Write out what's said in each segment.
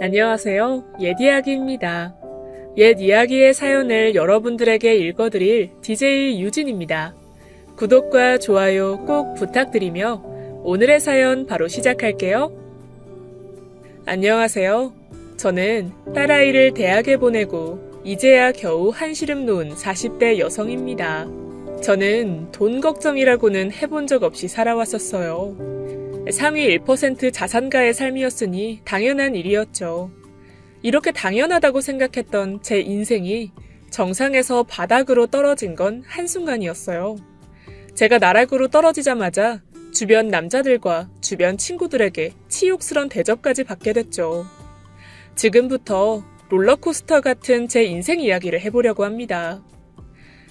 안녕하세요. 옛이야기입니다. 옛이야기의 사연을 여러분들에게 읽어드릴 DJ 유진입니다. 구독과 좋아요 꼭 부탁드리며 오늘의 사연 바로 시작할게요. 안녕하세요. 저는 딸아이를 대학에 보내고 이제야 겨우 한시름 놓은 40대 여성입니다. 저는 돈 걱정이라고는 해본 적 없이 살아왔었어요. 상위 1% 자산가의 삶이었으니 당연한 일이었죠. 이렇게 당연하다고 생각했던 제 인생이 정상에서 바닥으로 떨어진 건 한순간이었어요. 제가 나락으로 떨어지자마자 주변 남자들과 주변 친구들에게 치욕스런 대접까지 받게 됐죠. 지금부터 롤러코스터 같은 제 인생 이야기를 해보려고 합니다.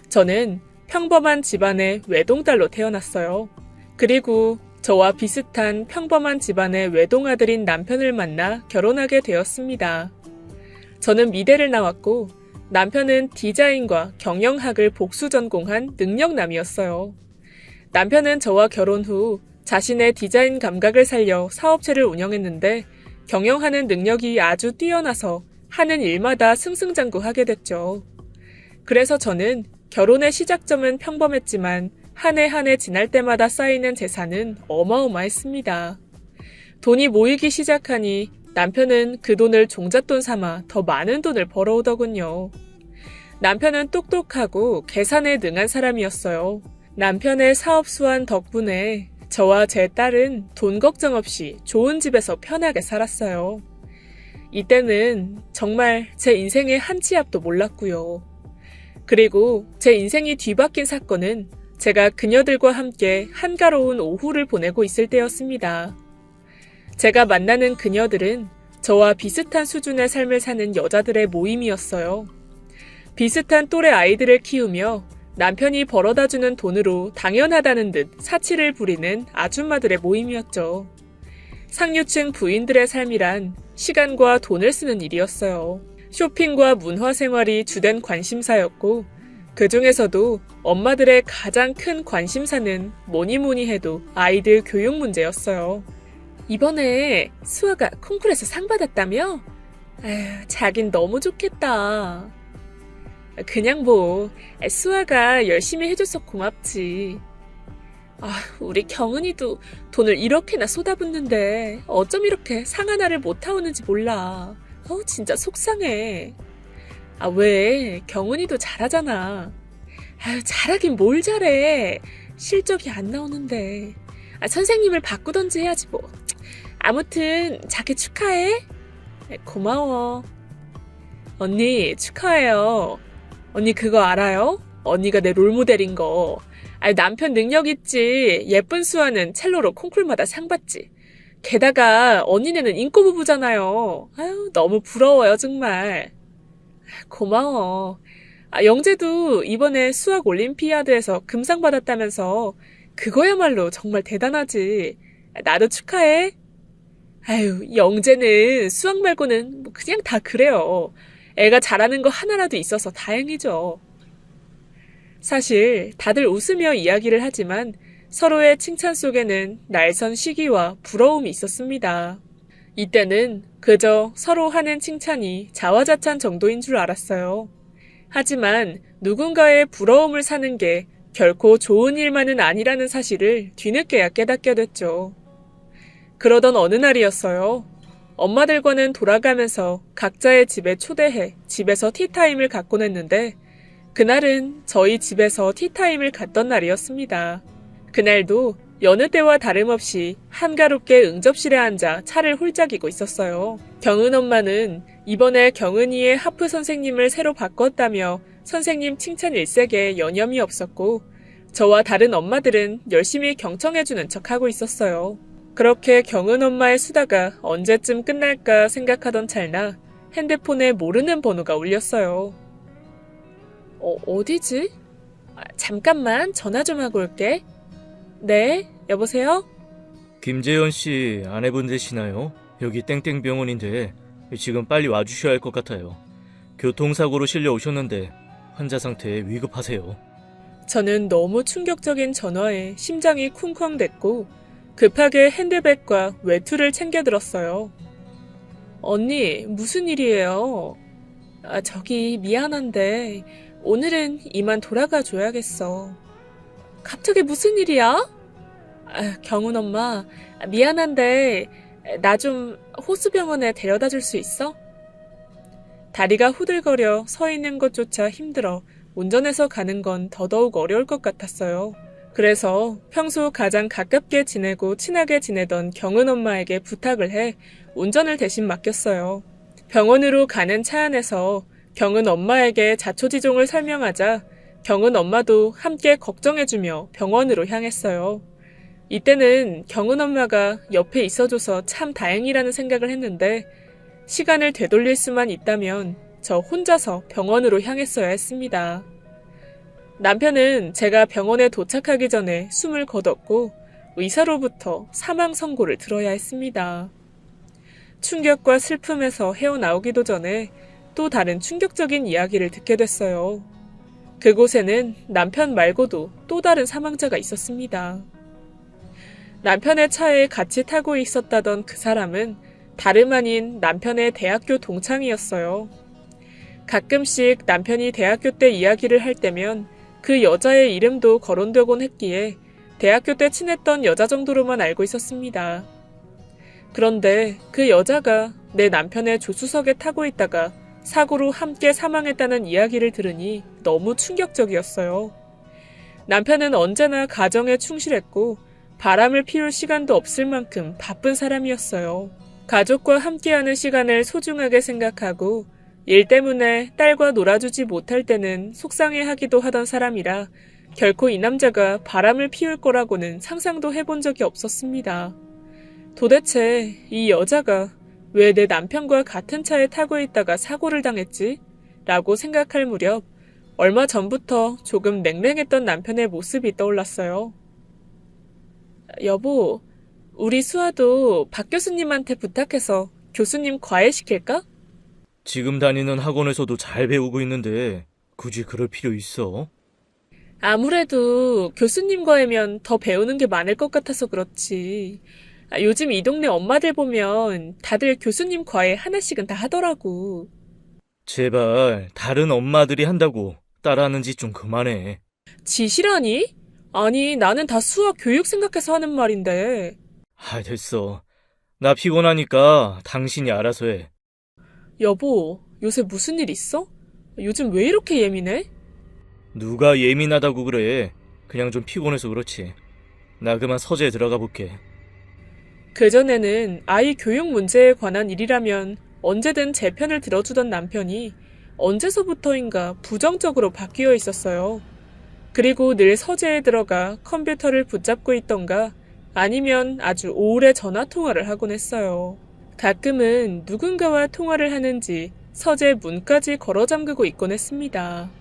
저는 평범한 집안의 외동딸로 태어났어요. 그리고 저와 비슷한 평범한 집안의 외동아들인 남편을 만나 결혼하게 되었습니다. 저는 미대를 나왔고 남편은 디자인과 경영학을 복수 전공한 능력남이었어요. 남편은 저와 결혼 후 자신의 디자인 감각을 살려 사업체를 운영했는데 경영하는 능력이 아주 뛰어나서 하는 일마다 승승장구하게 됐죠. 그래서 저는 결혼의 시작점은 평범했지만 한 해 한 해 지날 때마다 쌓이는 재산은 어마어마했습니다. 돈이 모이기 시작하니 남편은 그 돈을 종잣돈 삼아 더 많은 돈을 벌어오더군요. 남편은 똑똑하고 계산에 능한 사람이었어요. 남편의 사업 수완 덕분에 저와 제 딸은 돈 걱정 없이 좋은 집에서 편하게 살았어요. 이때는 정말 제 인생의 한 치 앞도 몰랐고요. 그리고 제 인생이 뒤바뀐 사건은 제가 그녀들과 함께 한가로운 오후를 보내고 있을 때였습니다. 제가 만나는 그녀들은 저와 비슷한 수준의 삶을 사는 여자들의 모임이었어요. 비슷한 또래 아이들을 키우며 남편이 벌어다주는 돈으로 당연하다는 듯 사치를 부리는 아줌마들의 모임이었죠. 상류층 부인들의 삶이란 시간과 돈을 쓰는 일이었어요. 쇼핑과 문화생활이 주된 관심사였고 그 중에서도 엄마들의 가장 큰 관심사는 뭐니 해도 아이들 교육 문제였어요. 이번에 수아가 콩쿠르에서 상 받았다며? 에휴, 자긴 너무 좋겠다. 그냥 수아가 열심히 해줘서 고맙지. 우리 경은이도 돈을 이렇게나 쏟아붓는데 어쩜 이렇게 상 하나를 못 타오는지 몰라. 진짜 속상해. 왜? 경은이도 잘하잖아. 잘하긴 뭘 잘해. 실적이 안 나오는데. 선생님을 바꾸던지 해야지 뭐. 아무튼 자기 축하해. 고마워. 언니 축하해요. 언니 그거 알아요? 언니가 내 롤모델인 거. 남편 능력 있지. 예쁜 수아는 첼로로 콩쿨마다 상 받지. 게다가 언니네는 인꼬부부잖아요. 너무 부러워요 정말. 고마워. 영재도 이번에 수학 올림피아드에서 금상 받았다면서 그거야말로 정말 대단하지. 나도 축하해. 영재는 수학 말고는 그냥 다 그래요. 애가 잘하는 거 하나라도 있어서 다행이죠. 사실 다들 웃으며 이야기를 하지만 서로의 칭찬 속에는 날선 시기와 부러움이 있었습니다. 이때는 그저 서로 하는 칭찬이 자화자찬 정도인 줄 알았어요. 하지만 누군가의 부러움을 사는 게 결코 좋은 일만은 아니라는 사실을 뒤늦게야 깨닫게 됐죠. 그러던 어느 날이었어요. 엄마들과는 돌아가면서 각자의 집에 초대해 집에서 티타임을 갖곤 했는데 그날은 저희 집에서 티타임을 갖던 날이었습니다. 그날도 여느 때와 다름없이 한가롭게 응접실에 앉아 차를 홀짝이고 있었어요. 경은 엄마는 이번에 경은이의 하프 선생님을 새로 바꿨다며 선생님 칭찬 일색에 여념이 없었고 저와 다른 엄마들은 열심히 경청해주는 척하고 있었어요. 그렇게 경은 엄마의 수다가 언제쯤 끝날까 생각하던 찰나 핸드폰에 모르는 번호가 울렸어요. 어디지? 잠깐만 전화 좀 하고 올게. 네, 여보세요? 김재현 씨 아내분 되시나요? 여기 땡땡병원인데 지금 빨리 와주셔야 할 것 같아요. 교통사고로 실려 오셨는데 환자 상태 위급하세요. 저는 너무 충격적인 전화에 심장이 쿵쾅댔고 급하게 핸드백과 외투를 챙겨 들었어요. 언니, 무슨 일이에요? 저기 미안한데 오늘은 이만 돌아가 줘야겠어. 갑자기 무슨 일이야? 경은 엄마, 미안한데 나 좀 호수병원에 데려다 줄 수 있어? 다리가 후들거려 서 있는 것조차 힘들어 운전해서 가는 건 더더욱 어려울 것 같았어요. 그래서 평소 가장 가깝게 지내고 친하게 지내던 경은 엄마에게 부탁을 해 운전을 대신 맡겼어요. 병원으로 가는 차 안에서 경은 엄마에게 자초지종을 설명하자 경은 엄마도 함께 걱정해주며 병원으로 향했어요. 이때는 경은 엄마가 옆에 있어줘서 참 다행이라는 생각을 했는데 시간을 되돌릴 수만 있다면 저 혼자서 병원으로 향했어야 했습니다. 남편은 제가 병원에 도착하기 전에 숨을 거뒀고 의사로부터 사망 선고를 들어야 했습니다. 충격과 슬픔에서 헤어나오기도 전에 또 다른 충격적인 이야기를 듣게 됐어요. 그곳에는 남편 말고도 또 다른 사망자가 있었습니다. 남편의 차에 같이 타고 있었다던 그 사람은 다름 아닌 남편의 대학교 동창이었어요. 가끔씩 남편이 대학교 때 이야기를 할 때면 그 여자의 이름도 거론되곤 했기에 대학교 때 친했던 여자 정도로만 알고 있었습니다. 그런데 그 여자가 내 남편의 조수석에 타고 있다가 사고로 함께 사망했다는 이야기를 들으니 너무 충격적이었어요. 남편은 언제나 가정에 충실했고 바람을 피울 시간도 없을 만큼 바쁜 사람이었어요. 가족과 함께하는 시간을 소중하게 생각하고 일 때문에 딸과 놀아주지 못할 때는 속상해하기도 하던 사람이라 결코 이 남자가 바람을 피울 거라고는 상상도 해본 적이 없었습니다. 도대체 이 여자가 왜 내 남편과 같은 차에 타고 있다가 사고를 당했지? 라고 생각할 무렵 얼마 전부터 조금 냉랭했던 남편의 모습이 떠올랐어요. 여보, 우리 수아도 박 교수님한테 부탁해서 교수님 과외시킬까? 지금 다니는 학원에서도 잘 배우고 있는데 굳이 그럴 필요 있어? 아무래도 교수님 과외면 더 배우는 게 많을 것 같아서 그렇지. 요즘 이 동네 엄마들 보면 다들 교수님 과외 하나씩은 다 하더라고. 제발 다른 엄마들이 한다고 따라하는 짓 좀 그만해. 지시라니? 아니, 나는 다 수학 교육 생각해서 하는 말인데. 됐어. 나 피곤하니까 당신이 알아서 해. 여보, 요새 무슨 일 있어? 요즘 왜 이렇게 예민해? 누가 예민하다고 그래. 그냥 좀 피곤해서 그렇지. 나 그만 서재에 들어가 볼게. 그전에는 아이 교육 문제에 관한 일이라면 언제든 제 편을 들어주던 남편이 언제서부터인가 부정적으로 바뀌어 있었어요. 그리고 늘 서재에 들어가 컴퓨터를 붙잡고 있던가 아니면 아주 오래 전화통화를 하곤 했어요. 가끔은 누군가와 통화를 하는지 서재 문까지 걸어 잠그고 있곤 했습니다.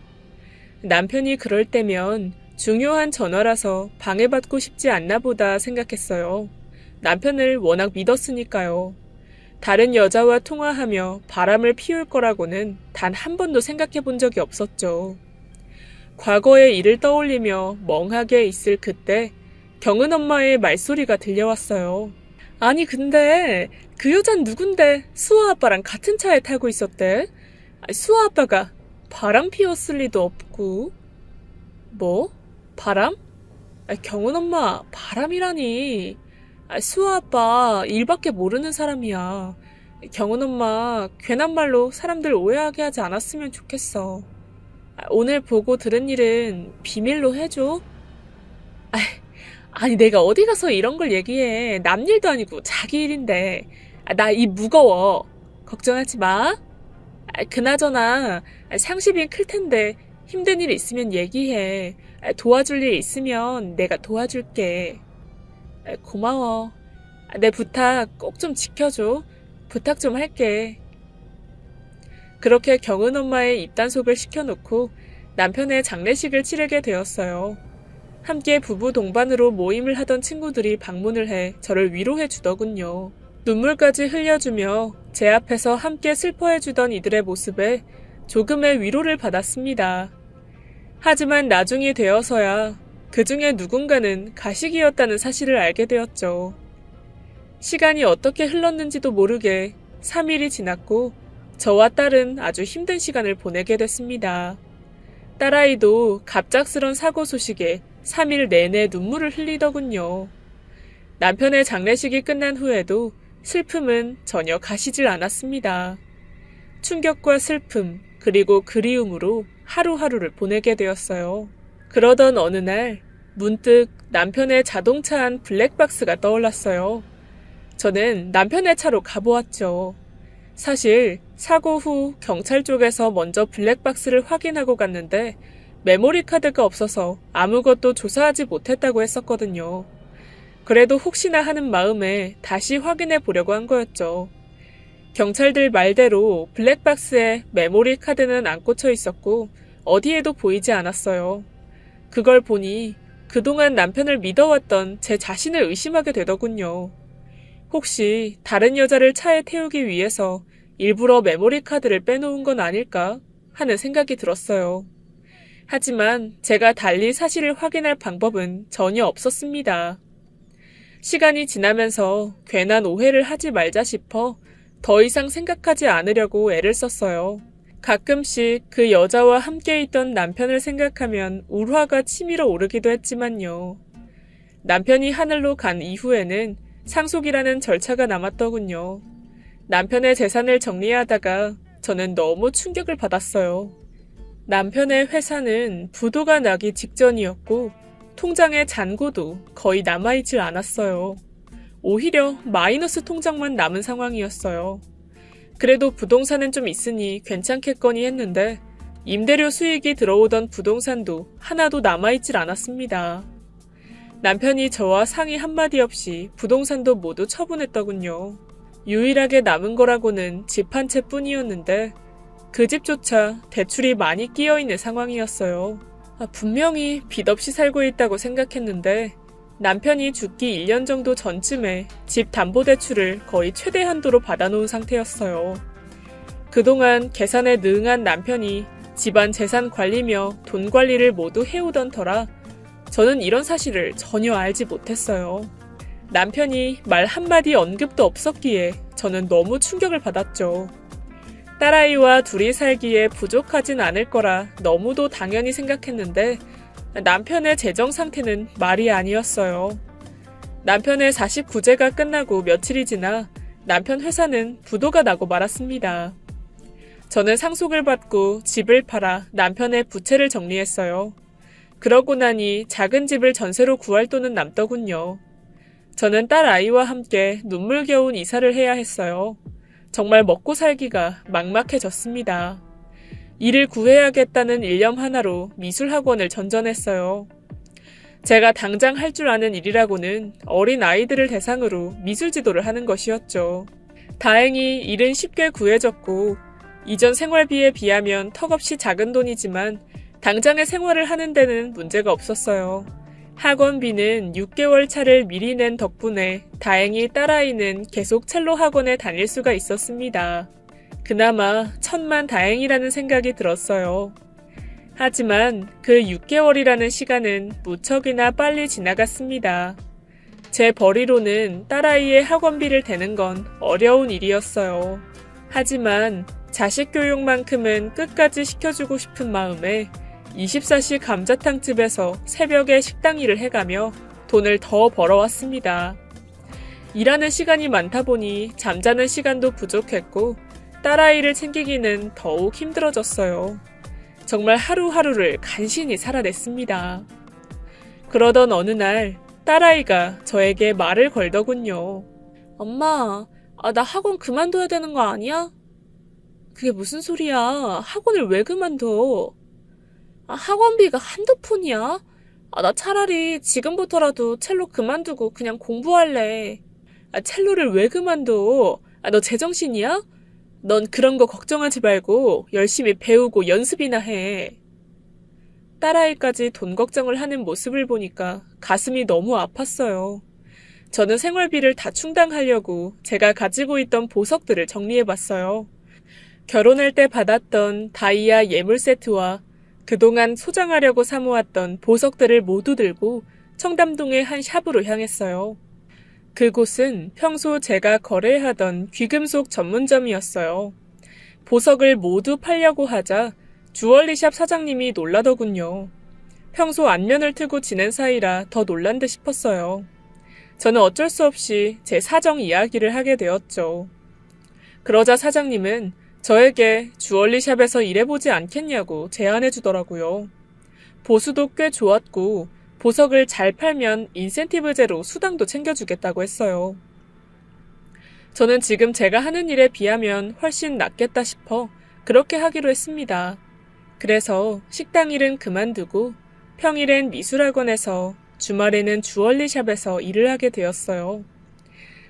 남편이 그럴 때면 중요한 전화라서 방해받고 싶지 않나 보다 생각했어요. 남편을 워낙 믿었으니까요. 다른 여자와 통화하며 바람을 피울 거라고는 단 한 번도 생각해 본 적이 없었죠. 과거의 일을 떠올리며 멍하게 있을 그때 경은 엄마의 말소리가 들려왔어요. 아니 근데 그 여잔 누군데 수아 아빠랑 같은 차에 타고 있었대? 수아 아빠가 바람 피웠을 리도 없고. 뭐? 바람? 경은 엄마 바람이라니. 수아 아빠 일밖에 모르는 사람이야. 경은 엄마 괜한 말로 사람들 오해하게 하지 않았으면 좋겠어. 오늘 보고 들은 일은 비밀로 해줘. 아니 내가 어디 가서 이런 걸 얘기해. 남 일도 아니고 자기 일인데. 나 입 무거워. 걱정하지 마. 그나저나 상시빈 클 텐데 힘든 일 있으면 얘기해. 도와줄 일 있으면 내가 도와줄게. 고마워. 내 부탁 꼭 좀 지켜줘. 부탁 좀 할게. 그렇게 경은 엄마의 입단속을 시켜놓고 남편의 장례식을 치르게 되었어요. 함께 부부 동반으로 모임을 하던 친구들이 방문을 해 저를 위로해 주더군요. 눈물까지 흘려주며 제 앞에서 함께 슬퍼해 주던 이들의 모습에 조금의 위로를 받았습니다. 하지만 나중이 되어서야 그 중에 누군가는 가식이었다는 사실을 알게 되었죠. 시간이 어떻게 흘렀는지도 모르게 3일이 지났고 저와 딸은 아주 힘든 시간을 보내게 됐습니다. 딸아이도 갑작스런 사고 소식에 3일 내내 눈물을 흘리더군요. 남편의 장례식이 끝난 후에도 슬픔은 전혀 가시질 않았습니다. 충격과 슬픔, 그리고 그리움으로 하루하루를 보내게 되었어요. 그러던 어느 날 문득 남편의 자동차 안 블랙박스가 떠올랐어요. 저는 남편의 차로 가보았죠. 사실 사고 후 경찰 쪽에서 먼저 블랙박스를 확인하고 갔는데 메모리 카드가 없어서 아무것도 조사하지 못했다고 했었거든요. 그래도 혹시나 하는 마음에 다시 확인해 보려고 한 거였죠. 경찰들 말대로 블랙박스에 메모리 카드는 안 꽂혀 있었고 어디에도 보이지 않았어요. 그걸 보니 그동안 남편을 믿어왔던 제 자신을 의심하게 되더군요. 혹시 다른 여자를 차에 태우기 위해서 일부러 메모리 카드를 빼놓은 건 아닐까 하는 생각이 들었어요. 하지만 제가 달리 사실을 확인할 방법은 전혀 없었습니다. 시간이 지나면서 괜한 오해를 하지 말자 싶어 더 이상 생각하지 않으려고 애를 썼어요. 가끔씩 그 여자와 함께 있던 남편을 생각하면 울화가 치밀어 오르기도 했지만요. 남편이 하늘로 간 이후에는 상속이라는 절차가 남았더군요. 남편의 재산을 정리하다가 저는 너무 충격을 받았어요. 남편의 회사는 부도가 나기 직전이었고 통장의 잔고도 거의 남아있질 않았어요. 오히려 마이너스 통장만 남은 상황이었어요. 그래도 부동산은 좀 있으니 괜찮겠거니 했는데 임대료 수익이 들어오던 부동산도 하나도 남아있질 않았습니다. 남편이 저와 상의 한마디 없이 부동산도 모두 처분했더군요. 유일하게 남은 거라고는 집 한 채뿐이었는데 그 집조차 대출이 많이 끼어있는 상황이었어요. 분명히 빚 없이 살고 있다고 생각했는데 남편이 죽기 1년 정도 전쯤에 집 담보대출을 거의 최대 한도로 받아놓은 상태였어요. 그동안 계산에 능한 남편이 집안 재산 관리며 돈 관리를 모두 해오던 터라 저는 이런 사실을 전혀 알지 못했어요. 남편이 말 한마디 언급도 없었기에 저는 너무 충격을 받았죠. 딸아이와 둘이 살기에 부족하진 않을 거라 너무도 당연히 생각했는데 남편의 재정 상태는 말이 아니었어요. 남편의 49제가 끝나고 며칠이 지나 남편 회사는 부도가 나고 말았습니다. 저는 상속을 받고 집을 팔아 남편의 부채를 정리했어요. 그러고 나니 작은 집을 전세로 구할 돈은 남더군요. 저는 딸아이와 함께 눈물겨운 이사를 해야 했어요. 정말 먹고 살기가 막막해졌습니다. 일을 구해야겠다는 일념 하나로 미술학원을 전전했어요. 제가 당장 할 줄 아는 일이라고는 어린 아이들을 대상으로 미술 지도를 하는 것이었죠. 다행히 일은 쉽게 구해졌고 이전 생활비에 비하면 턱없이 작은 돈이지만 당장의 생활을 하는 데는 문제가 없었어요. 학원비는 6개월 차를 미리 낸 덕분에 다행히 딸아이는 계속 첼로 학원에 다닐 수가 있었습니다. 그나마 천만다행이라는 생각이 들었어요. 하지만 그 6개월이라는 시간은 무척이나 빨리 지나갔습니다. 제 벌이로는 딸아이의 학원비를 대는 건 어려운 일이었어요. 하지만 자식 교육만큼은 끝까지 시켜주고 싶은 마음에 24시 감자탕집에서 새벽에 식당 일을 해가며 돈을 더 벌어왔습니다. 일하는 시간이 많다 보니 잠자는 시간도 부족했고 딸아이를 챙기기는 더욱 힘들어졌어요. 정말 하루하루를 간신히 살아냈습니다. 그러던 어느 날 딸아이가 저에게 말을 걸더군요. 엄마, 나 학원 그만둬야 되는 거 아니야? 그게 무슨 소리야? 학원을 왜 그만둬? 학원비가 한두 푼이야? 나 차라리 지금부터라도 첼로 그만두고 그냥 공부할래. 첼로를 왜 그만둬? 너 제정신이야? 넌 그런 거 걱정하지 말고 열심히 배우고 연습이나 해. 딸아이까지 돈 걱정을 하는 모습을 보니까 가슴이 너무 아팠어요. 저는 생활비를 다 충당하려고 제가 가지고 있던 보석들을 정리해봤어요. 결혼할 때 받았던 다이아 예물 세트와 그동안 소장하려고 사모았던 보석들을 모두 들고 청담동의 한 샵으로 향했어요. 그곳은 평소 제가 거래하던 귀금속 전문점이었어요. 보석을 모두 팔려고 하자 주얼리샵 사장님이 놀라더군요. 평소 안면을 트고 지낸 사이라 더 놀란 듯 싶었어요. 저는 어쩔 수 없이 제 사정 이야기를 하게 되었죠. 그러자 사장님은 저에게 주얼리샵에서 일해보지 않겠냐고 제안해 주더라고요. 보수도 꽤 좋았고 보석을 잘 팔면 인센티브제로 수당도 챙겨주겠다고 했어요. 저는 지금 제가 하는 일에 비하면 훨씬 낫겠다 싶어 그렇게 하기로 했습니다. 그래서 식당 일은 그만두고 평일엔 미술학원에서 주말에는 주얼리샵에서 일을 하게 되었어요.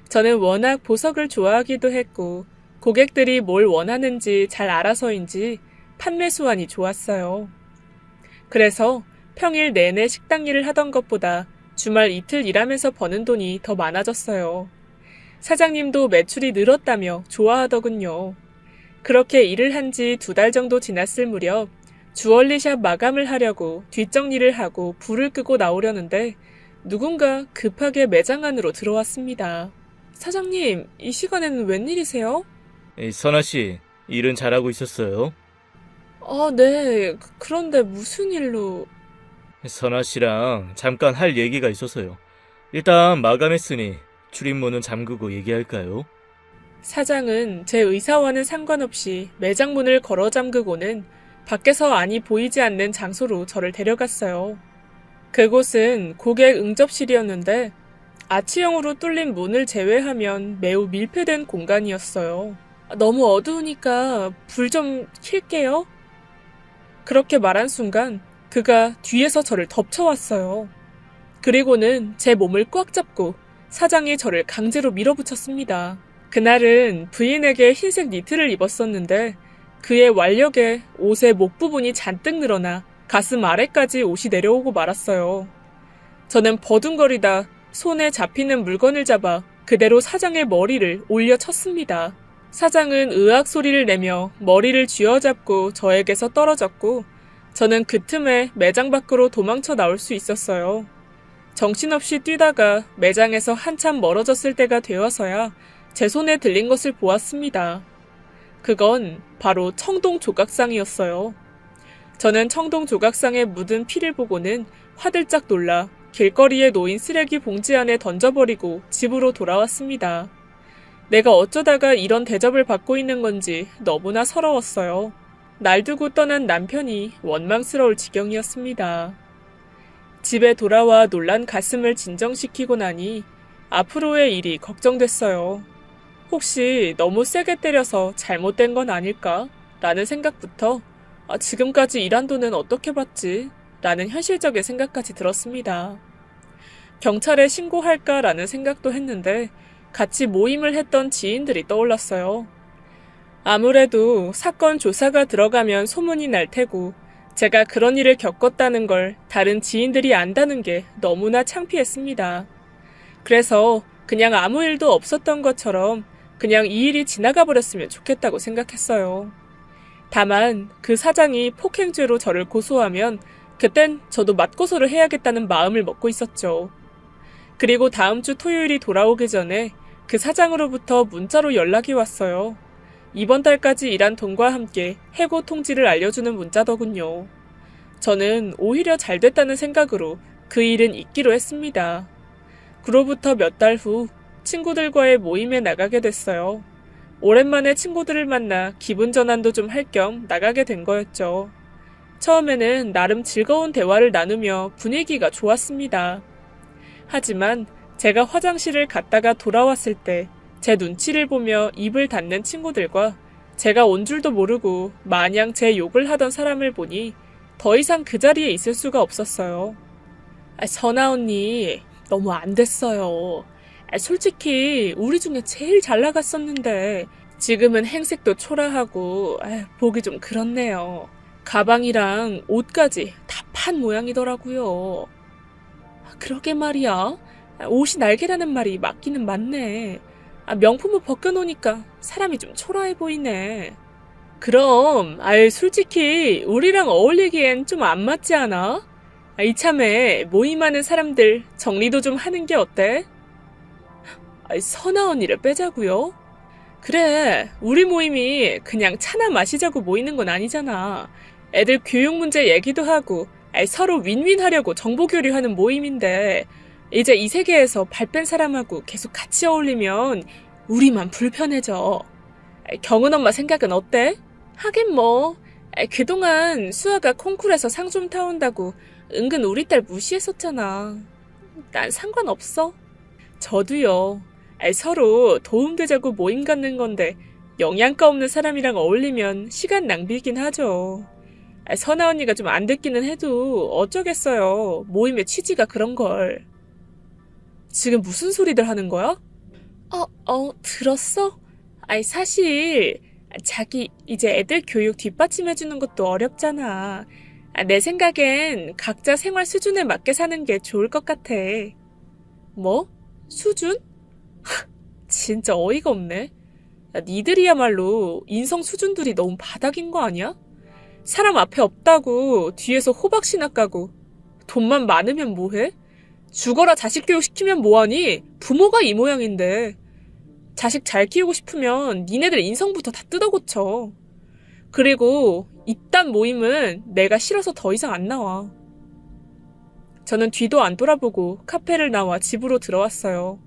저는 워낙 보석을 좋아하기도 했고 고객들이 뭘 원하는지 잘 알아서인지 판매 수완이 좋았어요. 그래서 평일 내내 식당 일을 하던 것보다 주말 이틀 일하면서 버는 돈이 더 많아졌어요. 사장님도 매출이 늘었다며 좋아하더군요. 그렇게 일을 한 지 2달 정도 지났을 무렵 주얼리샵 마감을 하려고 뒷정리를 하고 불을 끄고 나오려는데 누군가 급하게 매장 안으로 들어왔습니다. 사장님, 이 시간에는 웬일이세요? 선아씨, 일은 잘하고 있었어요? 네. 그런데 무슨 일로... 선아씨랑 잠깐 할 얘기가 있어서요. 일단 마감했으니 출입문은 잠그고 얘기할까요? 사장은 제 의사와는 상관없이 매장 문을 걸어 잠그고는 밖에서 안이 보이지 않는 장소로 저를 데려갔어요. 그곳은 고객 응접실이었는데 아치형으로 뚫린 문을 제외하면 매우 밀폐된 공간이었어요. 너무 어두우니까 불 좀 켤게요. 그렇게 말한 순간 그가 뒤에서 저를 덮쳐왔어요. 그리고는 제 몸을 꽉 잡고 사장이 저를 강제로 밀어붙였습니다. 그날은 부인에게 흰색 니트를 입었었는데 그의 완력에 옷의 목 부분이 잔뜩 늘어나 가슴 아래까지 옷이 내려오고 말았어요. 저는 버둥거리다 손에 잡히는 물건을 잡아 그대로 사장의 머리를 올려 쳤습니다. 사장은 으악 소리를 내며 머리를 쥐어잡고 저에게서 떨어졌고 저는 그 틈에 매장 밖으로 도망쳐 나올 수 있었어요. 정신없이 뛰다가 매장에서 한참 멀어졌을 때가 되어서야 제 손에 들린 것을 보았습니다. 그건 바로 청동 조각상이었어요. 저는 청동 조각상에 묻은 피를 보고는 화들짝 놀라 길거리에 놓인 쓰레기 봉지 안에 던져버리고 집으로 돌아왔습니다. 내가 어쩌다가 이런 대접을 받고 있는 건지 너무나 서러웠어요. 날 두고 떠난 남편이 원망스러울 지경이었습니다. 집에 돌아와 놀란 가슴을 진정시키고 나니 앞으로의 일이 걱정됐어요. 혹시 너무 세게 때려서 잘못된 건 아닐까? 라는 생각부터 지금까지 일한 돈은 어떻게 받지? 라는 현실적인 생각까지 들었습니다. 경찰에 신고할까라는 생각도 했는데 같이 모임을 했던 지인들이 떠올랐어요. 아무래도 사건 조사가 들어가면 소문이 날 테고 제가 그런 일을 겪었다는 걸 다른 지인들이 안다는 게 너무나 창피했습니다. 그래서 그냥 아무 일도 없었던 것처럼 그냥 이 일이 지나가 버렸으면 좋겠다고 생각했어요. 다만 그 사장이 폭행죄로 저를 고소하면 그땐 저도 맞고소를 해야겠다는 마음을 먹고 있었죠. 그리고 다음 주 토요일이 돌아오기 전에 그 사장으로부터 문자로 연락이 왔어요. 이번 달까지 일한 돈과 함께 해고 통지를 알려주는 문자더군요. 저는 오히려 잘 됐다는 생각으로 그 일은 잊기로 했습니다. 그로부터 몇 달 후 친구들과의 모임에 나가게 됐어요. 오랜만에 친구들을 만나 기분 전환도 좀 할 겸 나가게 된 거였죠. 처음에는 나름 즐거운 대화를 나누며 분위기가 좋았습니다. 하지만 제가 화장실을 갔다가 돌아왔을 때 제 눈치를 보며 입을 닫는 친구들과 제가 온 줄도 모르고 마냥 제 욕을 하던 사람을 보니 더 이상 그 자리에 있을 수가 없었어요. 선아 언니, 너무 안 됐어요. 솔직히 우리 중에 제일 잘 나갔었는데 지금은 행색도 초라하고 보기 좀 그렇네요. 가방이랑 옷까지 다 판 모양이더라고요. 그러게 말이야. 옷이 날개라는 말이 맞기는 맞네. 명품을 벗겨놓으니까 사람이 좀 초라해 보이네. 그럼 솔직히 우리랑 어울리기엔 좀 안 맞지 않아? 이참에 모임하는 사람들 정리도 좀 하는 게 어때? 선아 언니를 빼자고요? 그래, 우리 모임이 그냥 차나 마시자고 모이는 건 아니잖아. 애들 교육 문제 얘기도 하고 서로 윈윈하려고 정보 교류하는 모임인데 이제 이 세계에서 발 뺀 사람하고 계속 같이 어울리면 우리만 불편해져. 경은 엄마 생각은 어때? 하긴 뭐 그동안 수아가 콩쿨에서 상 좀 타온다고 은근 우리 딸 무시했었잖아. 난 상관없어. 저도요. 서로 도움되자고 모임 갖는 건데 영양가 없는 사람이랑 어울리면 시간 낭비긴 하죠. 선아 언니가 좀 안 듣기는 해도 어쩌겠어요. 모임의 취지가 그런 걸. 지금 무슨 소리들 하는 거야? 들었어? 사실 자기 이제 애들 교육 뒷받침해주는 것도 어렵잖아. 내 생각엔 각자 생활 수준에 맞게 사는 게 좋을 것 같아. 뭐? 수준? 진짜 어이가 없네. 니들이야말로 인성 수준들이 너무 바닥인 거 아니야? 사람 앞에 없다고 뒤에서 호박씨나 까고 돈만 많으면 뭐해? 죽어라 자식 교육 시키면 뭐하니? 부모가 이 모양인데. 자식 잘 키우고 싶으면 니네들 인성부터 다 뜯어고쳐. 그리고 이딴 모임은 내가 싫어서 더 이상 안 나와. 저는 뒤도 안 돌아보고 카페를 나와 집으로 들어왔어요.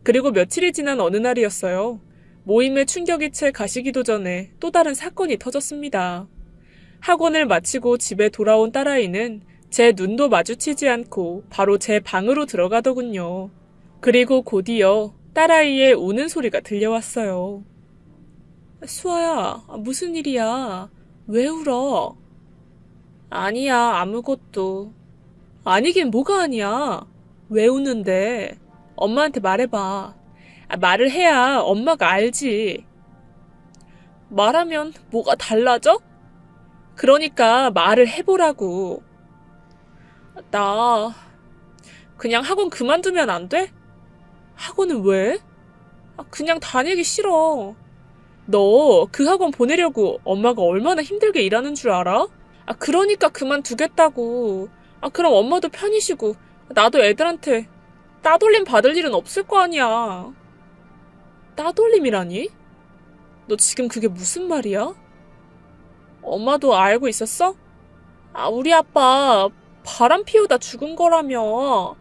그리고 며칠이 지난 어느 날이었어요. 모임에 충격이 채 가시기도 전에 또 다른 사건이 터졌습니다. 학원을 마치고 집에 돌아온 딸아이는 제 눈도 마주치지 않고 바로 제 방으로 들어가더군요. 그리고 곧이어 딸아이의 우는 소리가 들려왔어요. 수아야, 무슨 일이야? 왜 울어? 아니야, 아무것도. 아니긴 뭐가 아니야. 왜 우는데? 엄마한테 말해봐. 말을 해야 엄마가 알지. 말하면 뭐가 달라져? 그러니까 말을 해보라고. 나 그냥 학원 그만두면 안 돼? 학원은 왜? 그냥 다니기 싫어. 너 그 학원 보내려고 엄마가 얼마나 힘들게 일하는 줄 알아? 그러니까 그만두겠다고. 그럼 엄마도 편히 쉬고 나도 애들한테 따돌림 받을 일은 없을 거 아니야. 따돌림이라니? 너 지금 그게 무슨 말이야? 엄마도 알고 있었어? 우리 아빠 바람 피우다 죽은 거라며.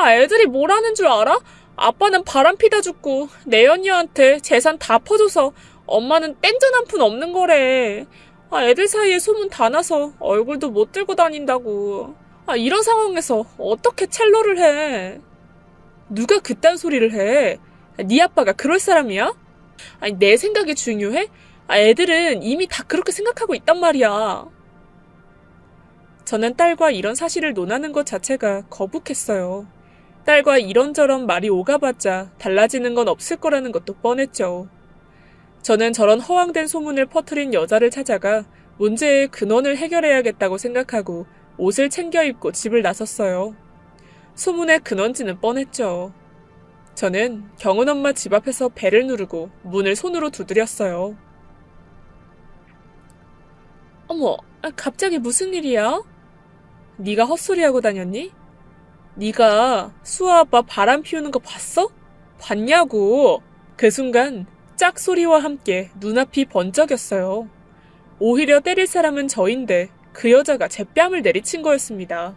애들이 뭘 하는 줄 알아? 아빠는 바람 피다 죽고 내 언니한테 재산 다 퍼줘서 엄마는 땡전 한 푼 없는 거래. 애들 사이에 소문 다 나서 얼굴도 못 들고 다닌다고. 이런 상황에서 어떻게 첼로를 해? 누가 그딴 소리를 해? 네 아빠가 그럴 사람이야? 내 생각이 중요해? 애들은 이미 다 그렇게 생각하고 있단 말이야. 저는 딸과 이런 사실을 논하는 것 자체가 거북했어요. 딸과 이런저런 말이 오가봤자 달라지는 건 없을 거라는 것도 뻔했죠. 저는 저런 허황된 소문을 퍼뜨린 여자를 찾아가 문제의 근원을 해결해야겠다고 생각하고 옷을 챙겨 입고 집을 나섰어요. 소문의 근원지는 뻔했죠. 저는 경은 엄마 집 앞에서 벨을 누르고 문을 손으로 두드렸어요. 어머, 갑자기 무슨 일이야? 네가 헛소리하고 다녔니? 네가 수아 아빠 바람 피우는 거 봤어? 봤냐고. 그 순간 짝 소리와 함께 눈앞이 번쩍였어요. 오히려 때릴 사람은 저인데 그 여자가 제 뺨을 내리친 거였습니다.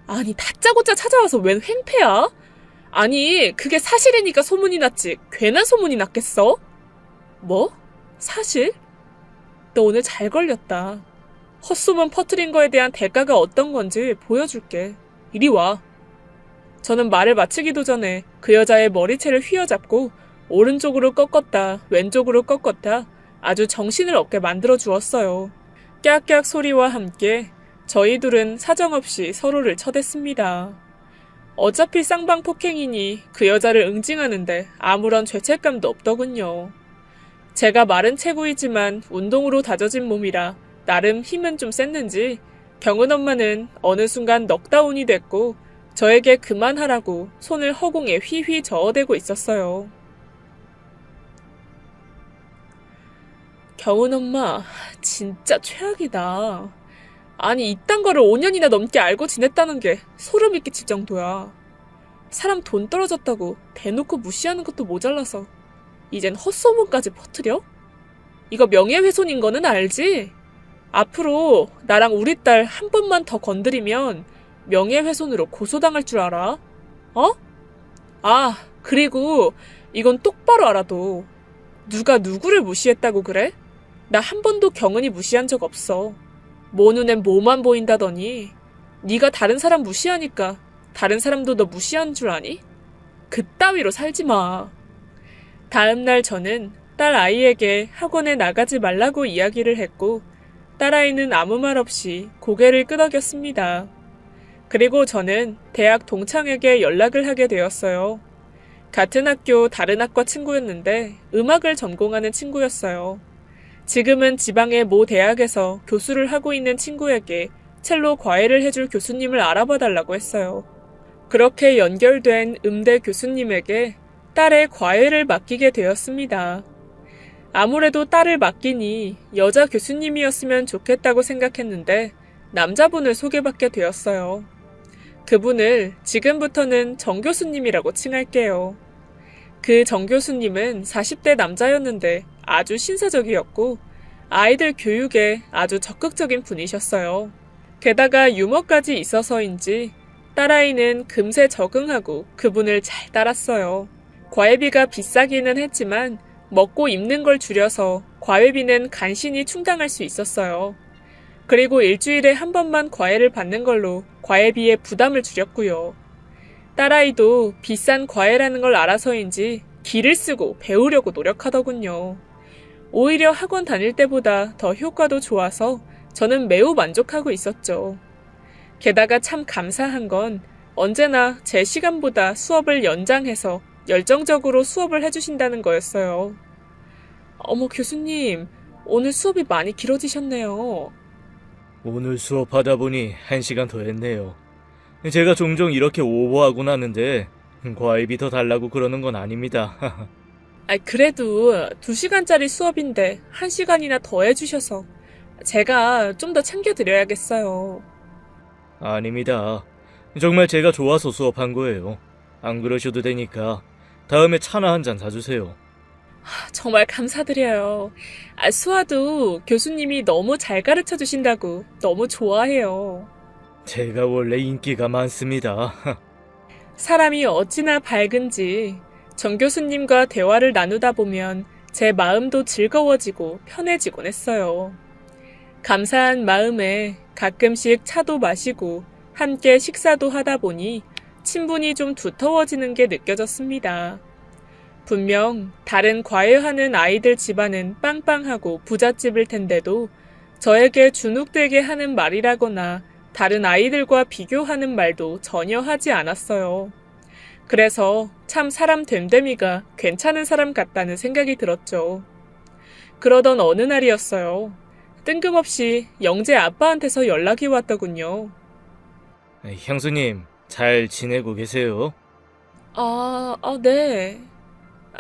아니 다짜고짜 찾아와서 웬 횡패야? 아니 그게 사실이니까 소문이 났지 괜한 소문이 났겠어? 뭐? 사실? 너 오늘 잘 걸렸다. 헛소문 퍼뜨린 거에 대한 대가가 어떤 건지 보여줄게. 이리 와. 저는 말을 마치기도 전에 그 여자의 머리채를 휘어잡고 오른쪽으로 꺾었다 왼쪽으로 꺾었다 아주 정신을 없게 만들어 주었어요. 깍깍 소리와 함께 저희 둘은 사정없이 서로를 쳐댔습니다. 어차피 쌍방폭행이니 그 여자를 응징하는데 아무런 죄책감도 없더군요. 제가 마른 체구이지만 운동으로 다져진 몸이라 나름 힘은 좀 셌는지 경은 엄마는 어느 순간 넉다운이 됐고 저에게 그만하라고 손을 허공에 휘휘 저어대고 있었어요. 경은 엄마 진짜 최악이다. 아니 이딴 거를 5년이나 넘게 알고 지냈다는 게 소름이 끼칠 정도야. 사람 돈 떨어졌다고 대놓고 무시하는 것도 모자라서 이젠 헛소문까지 퍼뜨려? 이거 명예훼손인 거는 알지? 앞으로 나랑 우리 딸 한 번만 더 건드리면 명예훼손으로 고소당할 줄 알아? 어? 아, 그리고 이건 똑바로 알아도 누가 누구를 무시했다고 그래? 나 한 번도 경은이 무시한 적 없어. 모 눈엔 뭐만 보인다더니 네가 다른 사람 무시하니까 다른 사람도 너 무시한 줄 아니? 그따위로 살지 마. 다음 날 저는 딸 아이에게 학원에 나가지 말라고 이야기를 했고 딸아이는 아무 말 없이 고개를 끄덕였습니다. 그리고 저는 대학 동창에게 연락을 하게 되었어요. 같은 학교 다른 학과 친구였는데 음악을 전공하는 친구였어요. 지금은 지방의 모 대학에서 교수를 하고 있는 친구에게 첼로 과외를 해줄 교수님을 알아봐 달라고 했어요. 그렇게 연결된 음대 교수님에게 딸의 과외를 맡기게 되었습니다. 아무래도 딸을 맡기니 여자 교수님이었으면 좋겠다고 생각했는데 남자분을 소개받게 되었어요. 그분을 지금부터는 정 교수님이라고 칭할게요. 그 정 교수님은 40대 남자였는데 아주 신사적이었고 아이들 교육에 아주 적극적인 분이셨어요. 게다가 유머까지 있어서인지 딸아이는 금세 적응하고 그분을 잘 따랐어요. 과외비가 비싸기는 했지만 먹고 입는 걸 줄여서 과외비는 간신히 충당할 수 있었어요. 그리고 일주일에 한 번만 과외를 받는 걸로 과외비의 부담을 줄였고요. 딸아이도 비싼 과외라는 걸 알아서인지 기를 쓰고 배우려고 노력하더군요. 오히려 학원 다닐 때보다 더 효과도 좋아서 저는 매우 만족하고 있었죠. 게다가 참 감사한 건 언제나 제 시간보다 수업을 연장해서 열정적으로 수업을 해주신다는 거였어요. 어머 교수님, 오늘 수업이 많이 길어지셨네요. 오늘 수업하다 보니 1시간 더 했네요. 제가 종종 이렇게 오버하곤 하는데 과외비 더 달라고 그러는 건 아닙니다. 그래도 2시간짜리 수업인데 1시간이나 더 해주셔서 제가 좀 더 챙겨드려야겠어요. 아닙니다. 정말 제가 좋아서 수업한 거예요. 안 그러셔도 되니까 다음에 차나 한 잔 사주세요. 정말 감사드려요. 수아도 교수님이 너무 잘 가르쳐 주신다고 너무 좋아해요. 제가 원래 인기가 많습니다. 사람이 어찌나 밝은지 정 교수님과 대화를 나누다 보면 제 마음도 즐거워지고 편해지곤 했어요. 감사한 마음에 가끔씩 차도 마시고 함께 식사도 하다 보니 친분이 좀 두터워지는 게 느껴졌습니다. 분명 다른 과외하는 아이들 집안은 빵빵하고 부잣집일 텐데도 저에게 주눅들게 하는 말이라거나 다른 아이들과 비교하는 말도 전혀 하지 않았어요. 그래서 참 사람 됨됨이가 괜찮은 사람 같다는 생각이 들었죠. 그러던 어느 날이었어요. 뜬금없이 영재 아빠한테서 연락이 왔더군요. 형수님, 잘 지내고 계세요? 네.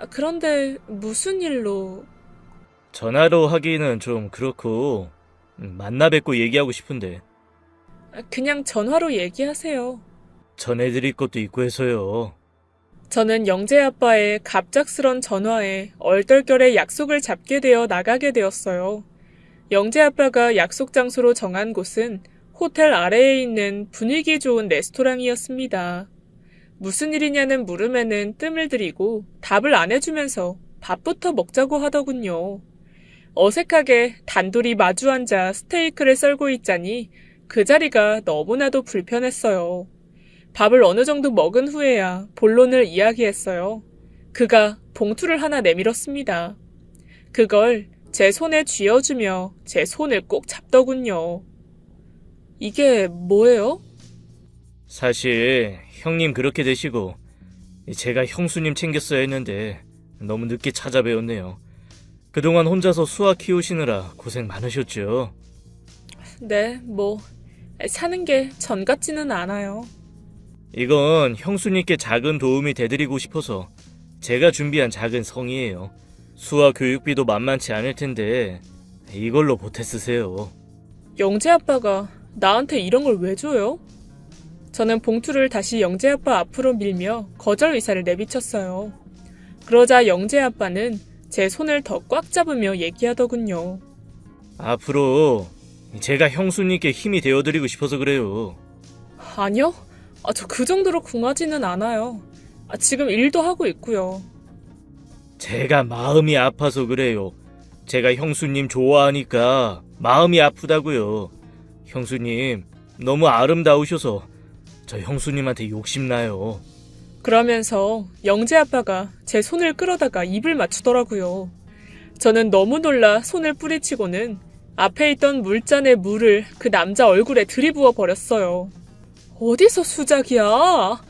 그런데 무슨 일로? 전화로 하기는 좀 그렇고 만나 뵙고 얘기하고 싶은데. 그냥 전화로 얘기하세요. 전해드릴 것도 있고 해서요. 저는 영재 아빠의 갑작스런 전화에 얼떨결에 약속을 잡게 되어 나가게 되었어요. 영재 아빠가 약속 장소로 정한 곳은 호텔 아래에 있는 분위기 좋은 레스토랑이었습니다. 무슨 일이냐는 물음에는 뜸을 들이고 답을 안 해주면서 밥부터 먹자고 하더군요. 어색하게 단둘이 마주 앉아 스테이크를 썰고 있자니 그 자리가 너무나도 불편했어요. 밥을 어느 정도 먹은 후에야 본론을 이야기했어요. 그가 봉투를 하나 내밀었습니다. 그걸 제 손에 쥐어주며 제 손을 꼭 잡더군요. 이게 뭐예요? 사실 형님 그렇게 되시고 제가 형수님 챙겼어야 했는데 너무 늦게 찾아뵈었네요. 그동안 혼자서 수아 키우시느라 고생 많으셨죠? 네, 사는 게 전 같지는 않아요. 이건 형수님께 작은 도움이 돼드리고 싶어서 제가 준비한 작은 성의예요. 수아 교육비도 만만치 않을 텐데 이걸로 보태 쓰세요. 영재 아빠가 나한테 이런 걸 왜 줘요? 저는 봉투를 다시 영재 아빠 앞으로 밀며 거절 의사를 내비쳤어요. 그러자 영재 아빠는 제 손을 더 꽉 잡으며 얘기하더군요. 앞으로 제가 형수님께 힘이 되어드리고 싶어서 그래요. 아니요. 저 그 정도로 궁하지는 않아요. 지금 일도 하고 있고요. 제가 마음이 아파서 그래요. 제가 형수님 좋아하니까 마음이 아프다고요. 형수님 너무 아름다우셔서 저 형수님한테 욕심나요. 그러면서 영재 아빠가 제 손을 끌어다가 입을 맞추더라고요. 저는 너무 놀라 손을 뿌리치고는 앞에 있던 물잔의 물을 그 남자 얼굴에 들이부어 버렸어요. 어디서 수작이야?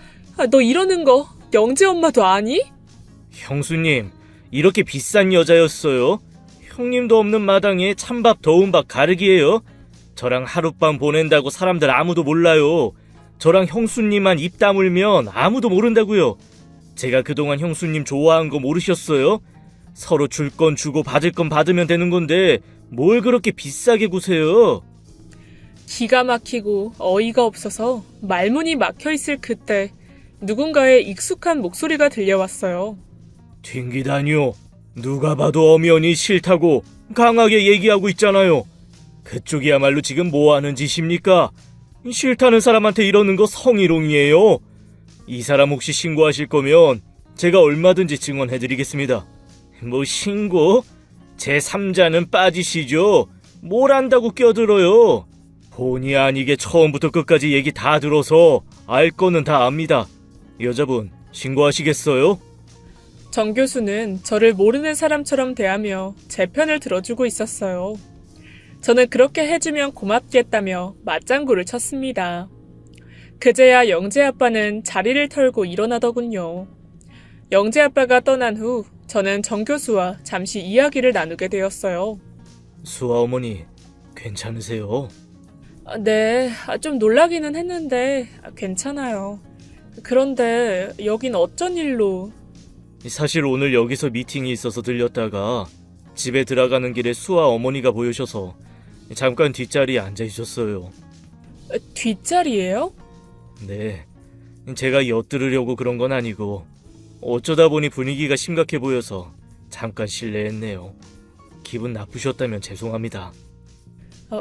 너 이러는 거 영재 엄마도 아니? 형수님 이렇게 비싼 여자였어요? 형님도 없는 마당에 찬밥 더운 밥 가르기예요? 저랑 하룻밤 보낸다고 사람들 아무도 몰라요. 저랑 형수님만 입 다물면 아무도 모른다고요. 제가 그동안 형수님 좋아한 거 모르셨어요? 서로 줄 건 주고 받을 건 받으면 되는 건데 뭘 그렇게 비싸게 구세요? 기가 막히고 어이가 없어서 말문이 막혀있을 그때 누군가의 익숙한 목소리가 들려왔어요. 튕기다니요. 누가 봐도 엄연히 싫다고 강하게 얘기하고 있잖아요. 그쪽이야말로 지금 뭐 하는 짓입니까? 싫다는 사람한테 이러는 거 성희롱이에요. 이 사람 혹시 신고하실 거면 제가 얼마든지 증언해드리겠습니다. 뭐 신고? 제3자는 빠지시죠. 뭘 안다고 껴들어요. 본의 아니게 처음부터 끝까지 얘기 다 들어서 알 거는 다 압니다. 여자분 신고하시겠어요? 정 교수는 저를 모르는 사람처럼 대하며 제 편을 들어주고 있었어요. 저는 그렇게 해주면 고맙겠다며 맞장구를 쳤습니다. 그제야 영재 아빠는 자리를 털고 일어나더군요. 영재 아빠가 떠난 후 저는 정 교수와 잠시 이야기를 나누게 되었어요. 수아 어머니 괜찮으세요? 네, 좀 놀라기는 했는데 괜찮아요. 그런데 여긴 어쩐 일로? 사실 오늘 여기서 미팅이 있어서 들렸다가 집에 들어가는 길에 수아 어머니가 보이셔서 잠깐 뒷자리에 앉아 있었어요. 뒷자리예요? 네, 제가 엿들으려고 그런 건 아니고 어쩌다 보니 분위기가 심각해 보여서 잠깐 실례했네요. 기분 나쁘셨다면 죄송합니다.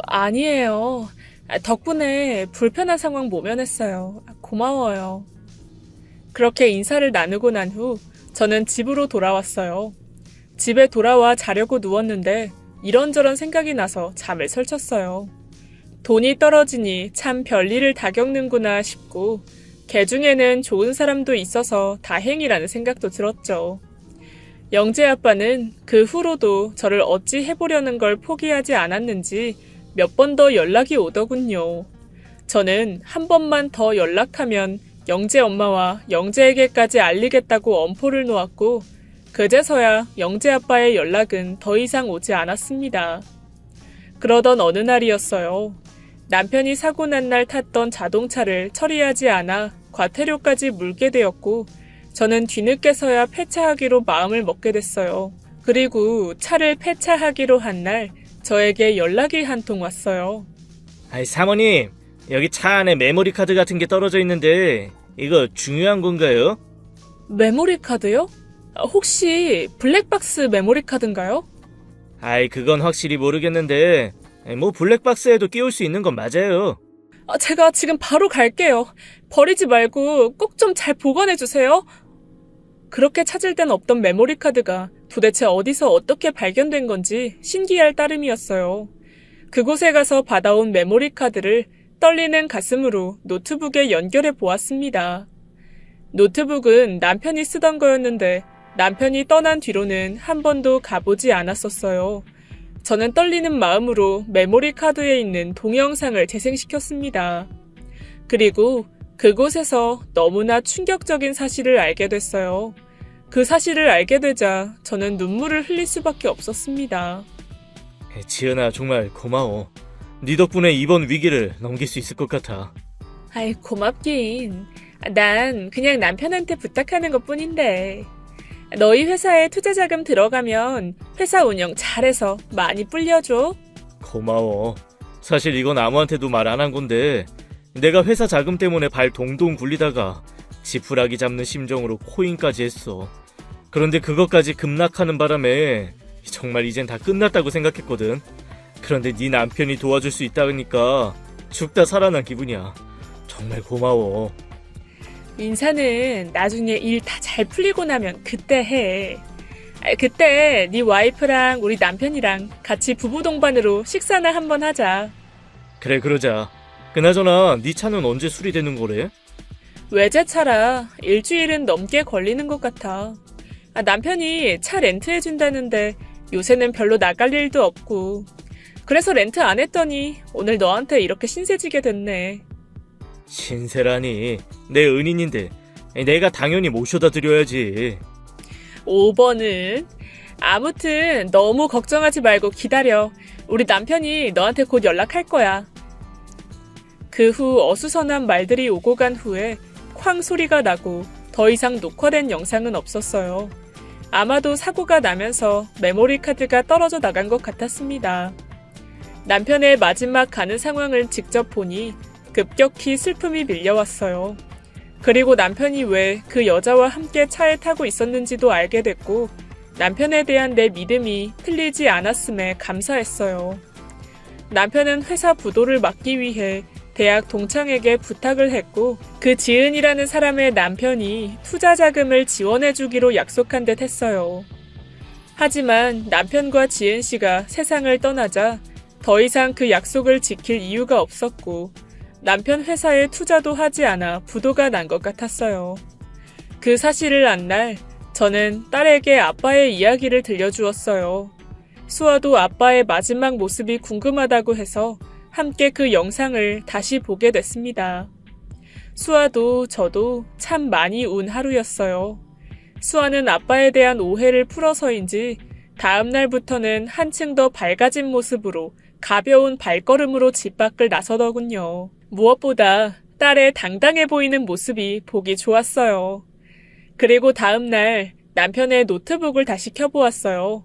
아니에요. 덕분에 불편한 상황 모면했어요. 고마워요. 그렇게 인사를 나누고 난 후 저는 집으로 돌아왔어요. 집에 돌아와 자려고 누웠는데 이런저런 생각이 나서 잠을 설쳤어요. 돈이 떨어지니 참 별일을 다 겪는구나 싶고 개 중에는 좋은 사람도 있어서 다행이라는 생각도 들었죠. 영재 아빠는 그 후로도 저를 어찌 해보려는 걸 포기하지 않았는지 몇 번 더 연락이 오더군요. 저는 한 번만 더 연락하면 영재 엄마와 영재에게까지 알리겠다고 엄포를 놓았고 그제서야 영재 아빠의 연락은 더 이상 오지 않았습니다. 그러던 어느 날이었어요. 남편이 사고 난 날 탔던 자동차를 처리하지 않아 과태료까지 물게 되었고 저는 뒤늦게서야 폐차하기로 마음을 먹게 됐어요. 그리고 차를 폐차하기로 한 날 저에게 연락이 한 통 왔어요. 아이 사모님 여기 차 안에 메모리 카드 같은 게 떨어져 있는데 이거 중요한 건가요? 메모리 카드요? 혹시 블랙박스 메모리 카드인가요? 아이 그건 확실히 모르겠는데 뭐 블랙박스에도 끼울 수 있는 건 맞아요. 제가 지금 바로 갈게요. 버리지 말고 꼭 좀 잘 보관해주세요. 그렇게 찾을 땐 없던 메모리 카드가 도대체 어디서 어떻게 발견된 건지 신기할 따름이었어요. 그곳에 가서 받아온 메모리 카드를 떨리는 가슴으로 노트북에 연결해 보았습니다. 노트북은 남편이 쓰던 거였는데 남편이 떠난 뒤로는 한 번도 가보지 않았었어요. 저는 떨리는 마음으로 메모리 카드에 있는 동영상을 재생시켰습니다. 그리고 그곳에서 너무나 충격적인 사실을 알게 됐어요. 그 사실을 알게 되자 저는 눈물을 흘릴 수밖에 없었습니다. 지은아 정말 고마워. 네 덕분에 이번 위기를 넘길 수 있을 것 같아. 아이 고맙긴. 난 그냥 남편한테 부탁하는 것뿐인데. 너희 회사에 투자 자금 들어가면 회사 운영 잘해서 많이 불려줘. 고마워. 사실 이건 아무한테도 말 안 한 건데 내가 회사 자금 때문에 발 동동 굴리다가 지푸라기 잡는 심정으로 코인까지 했어. 그런데 그것까지 급락하는 바람에 정말 이젠 다 끝났다고 생각했거든. 그런데 네 남편이 도와줄 수 있다니까 죽다 살아난 기분이야. 정말 고마워. 인사는 나중에 일 다 잘 풀리고 나면 그때 해. 그때 네 와이프랑 우리 남편이랑 같이 부부 동반으로 식사나 한번 하자. 그래, 그러자. 그나저나 네 차는 언제 수리되는 거래? 외제차라 일주일은 넘게 걸리는 것 같아. 남편이 차 렌트해준다는데 요새는 별로 나갈 일도 없고. 그래서 렌트 안 했더니 오늘 너한테 이렇게 신세지게 됐네. 신세라니. 내 은인인데 내가 당연히 모셔다 드려야지. 5번은 아무튼 너무 걱정하지 말고 기다려. 우리 남편이 너한테 곧 연락할 거야. 그 후 어수선한 말들이 오고 간 후에 쾅 소리가 나고 더 이상 녹화된 영상은 없었어요. 아마도 사고가 나면서 메모리 카드가 떨어져 나간 것 같았습니다. 남편의 마지막 가는 상황을 직접 보니 급격히 슬픔이 밀려왔어요. 그리고 남편이 왜 그 여자와 함께 차에 타고 있었는지도 알게 됐고 남편에 대한 내 믿음이 틀리지 않았음에 감사했어요. 남편은 회사 부도를 막기 위해 대학 동창에게 부탁을 했고 그 지은이라는 사람의 남편이 투자 자금을 지원해주기로 약속한 듯 했어요. 하지만 남편과 지은 씨가 세상을 떠나자 더 이상 그 약속을 지킬 이유가 없었고 남편 회사에 투자도 하지 않아 부도가 난 것 같았어요. 그 사실을 안 날 저는 딸에게 아빠의 이야기를 들려주었어요. 수아도 아빠의 마지막 모습이 궁금하다고 해서 함께 그 영상을 다시 보게 됐습니다. 수아도 저도 참 많이 운 하루였어요. 수아는 아빠에 대한 오해를 풀어서인지 다음 날부터는 한층 더 밝아진 모습으로 가벼운 발걸음으로 집 밖을 나서더군요. 무엇보다 딸의 당당해 보이는 모습이 보기 좋았어요. 그리고 다음 날 남편의 노트북을 다시 켜보았어요.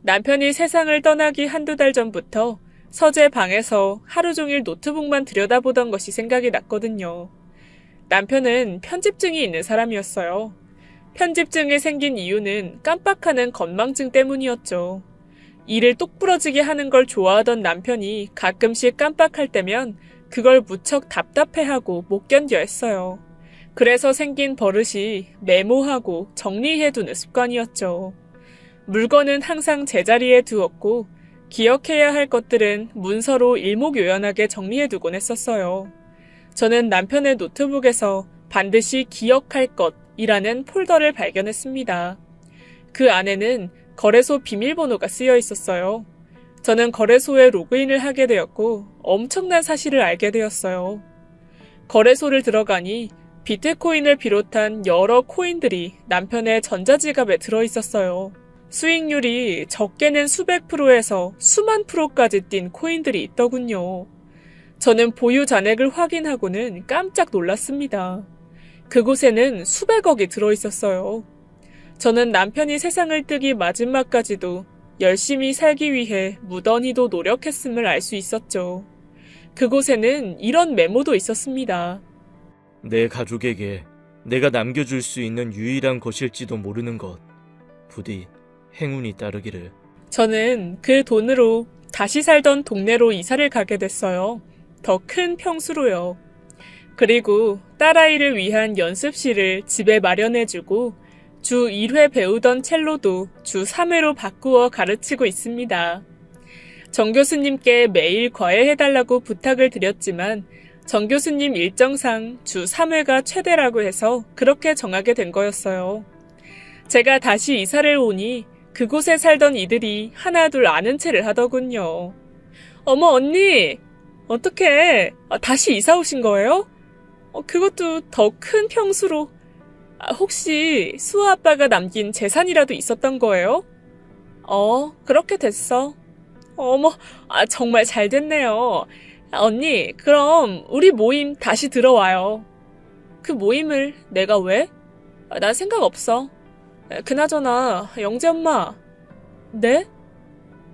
남편이 세상을 떠나기 한두 달 전부터 서재 방에서 하루 종일 노트북만 들여다보던 것이 생각이 났거든요. 남편은 편집증이 있는 사람이었어요. 편집증이 생긴 이유는 깜빡하는 건망증 때문이었죠. 일을 똑부러지게 하는 걸 좋아하던 남편이 가끔씩 깜빡할 때면 그걸 무척 답답해하고 못 견뎌 했어요. 그래서 생긴 버릇이 메모하고 정리해두는 습관이었죠. 물건은 항상 제자리에 두었고 기억해야 할 것들은 문서로 일목요연하게 정리해두곤 했었어요. 저는 남편의 노트북에서 반드시 기억할 것이라는 폴더를 발견했습니다. 그 안에는 거래소 비밀번호가 쓰여 있었어요. 저는 거래소에 로그인을 하게 되었고 엄청난 사실을 알게 되었어요. 거래소를 들어가니 비트코인을 비롯한 여러 코인들이 남편의 전자지갑에 들어있었어요. 수익률이 적게는 수백 프로에서 수만 프로까지 뛴 코인들이 있더군요. 저는 보유 잔액을 확인하고는 깜짝 놀랐습니다. 그곳에는 수백억이 들어있었어요. 저는 남편이 세상을 뜨기 마지막까지도 열심히 살기 위해 무던히도 노력했음을 알 수 있었죠. 그곳에는 이런 메모도 있었습니다. 내 가족에게 내가 남겨줄 수 있는 유일한 것일지도 모르는 것. 부디 행운이 따르기를. 저는 그 돈으로 다시 살던 동네로 이사를 가게 됐어요. 더 큰 평수로요. 그리고 딸아이를 위한 연습실을 집에 마련해주고 주 1회 배우던 첼로도 주 3회로 바꾸어 가르치고 있습니다. 정 교수님께 매일 과외해달라고 부탁을 드렸지만 정 교수님 일정상 주 3회가 최대라고 해서 그렇게 정하게 된 거였어요. 제가 다시 이사를 오니 그곳에 살던 이들이 하나둘 아는 체를 하더군요. 어머 언니! 어떡해? 다시 이사 오신 거예요? 그것도 더 큰 평수로. 혹시 수아 아빠가 남긴 재산이라도 있었던 거예요? 그렇게 됐어. 어머, 정말 잘 됐네요. 언니, 그럼 우리 모임 다시 들어와요. 그 모임을 내가 왜? 난 생각 없어. 그나저나 영재 엄마. 네?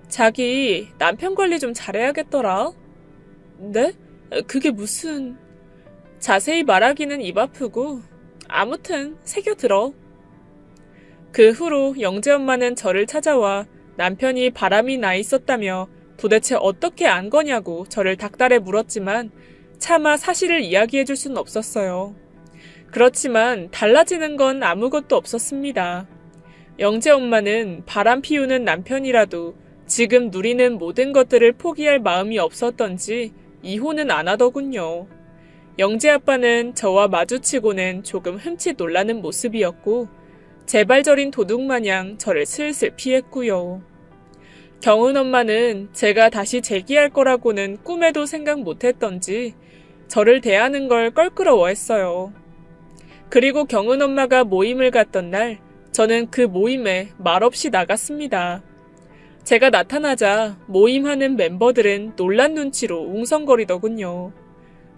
자기 남편 관리 좀 잘해야겠더라. 네? 그게 무슨... 자세히 말하기는 입 아프고 아무튼 새겨들어. 그 후로 영재 엄마는 저를 찾아와 남편이 바람이 나 있었다며 도대체 어떻게 안 거냐고 저를 닥달해 물었지만 차마 사실을 이야기해 줄 수는 없었어요. 그렇지만 달라지는 건 아무것도 없었습니다. 영재 엄마는 바람 피우는 남편이라도 지금 누리는 모든 것들을 포기할 마음이 없었던지 이혼은 안 하더군요. 영재 아빠는 저와 마주치고는 조금 흠칫 놀라는 모습이었고 재발절인 도둑마냥 저를 슬슬 피했고요. 경은 엄마는 제가 다시 재기할 거라고는 꿈에도 생각 못했던지 저를 대하는 걸 껄끄러워했어요. 그리고 경은 엄마가 모임을 갔던 날 저는 그 모임에 말없이 나갔습니다. 제가 나타나자 모임하는 멤버들은 놀란 눈치로 웅성거리더군요.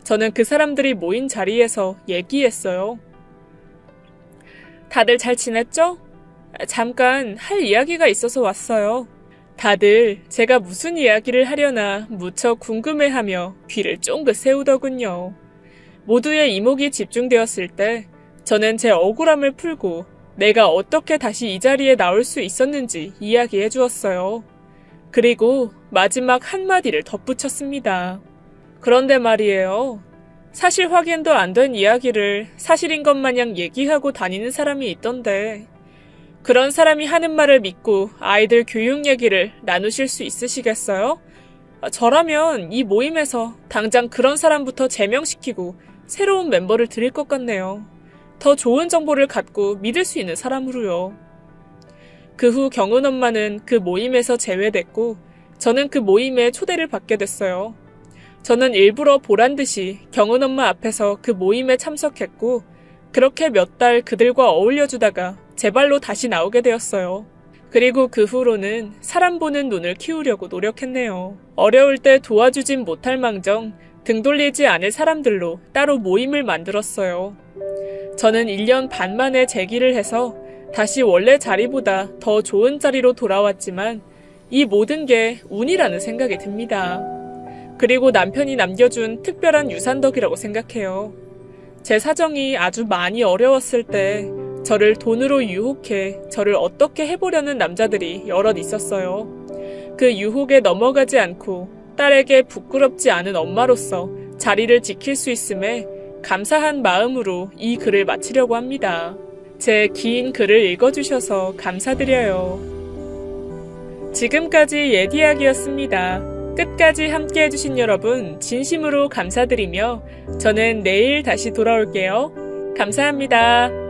저는 그 사람들이 모인 자리에서 얘기했어요. 다들 잘 지냈죠? 잠깐 할 이야기가 있어서 왔어요. 다들 제가 무슨 이야기를 하려나 무척 궁금해하며 귀를 쫑긋 세우더군요. 모두의 이목이 집중되었을 때 저는 제 억울함을 풀고 내가 어떻게 다시 이 자리에 나올 수 있었는지 이야기해 주었어요. 그리고 마지막 한마디를 덧붙였습니다. 그런데 말이에요. 사실 확인도 안 된 이야기를 사실인 것 마냥 얘기하고 다니는 사람이 있던데 그런 사람이 하는 말을 믿고 아이들 교육 얘기를 나누실 수 있으시겠어요? 저라면 이 모임에서 당장 그런 사람부터 제명시키고 새로운 멤버를 드릴 것 같네요. 더 좋은 정보를 갖고 믿을 수 있는 사람으로요. 그 후 경은 엄마는 그 모임에서 제외됐고 저는 그 모임에 초대를 받게 됐어요. 저는 일부러 보란듯이 경은 엄마 앞에서 그 모임에 참석했고 그렇게 몇 달 그들과 어울려주다가 제 발로 다시 나오게 되었어요. 그리고 그 후로는 사람 보는 눈을 키우려고 노력했네요. 어려울 때 도와주진 못할 망정 등 돌리지 않을 사람들로 따로 모임을 만들었어요. 저는 1년 반 만에 재기를 해서 다시 원래 자리보다 더 좋은 자리로 돌아왔지만 이 모든 게 운이라는 생각이 듭니다. 그리고 남편이 남겨준 특별한 유산 덕이라고 생각해요. 제 사정이 아주 많이 어려웠을 때 저를 돈으로 유혹해 저를 어떻게 해보려는 남자들이 여럿 있었어요. 그 유혹에 넘어가지 않고 딸에게 부끄럽지 않은 엄마로서 자리를 지킬 수 있음에 감사한 마음으로 이 글을 마치려고 합니다. 제 긴 글을 읽어주셔서 감사드려요. 지금까지 예디약이었습니다. 끝까지 함께 해주신 여러분 진심으로 감사드리며 저는 내일 다시 돌아올게요. 감사합니다.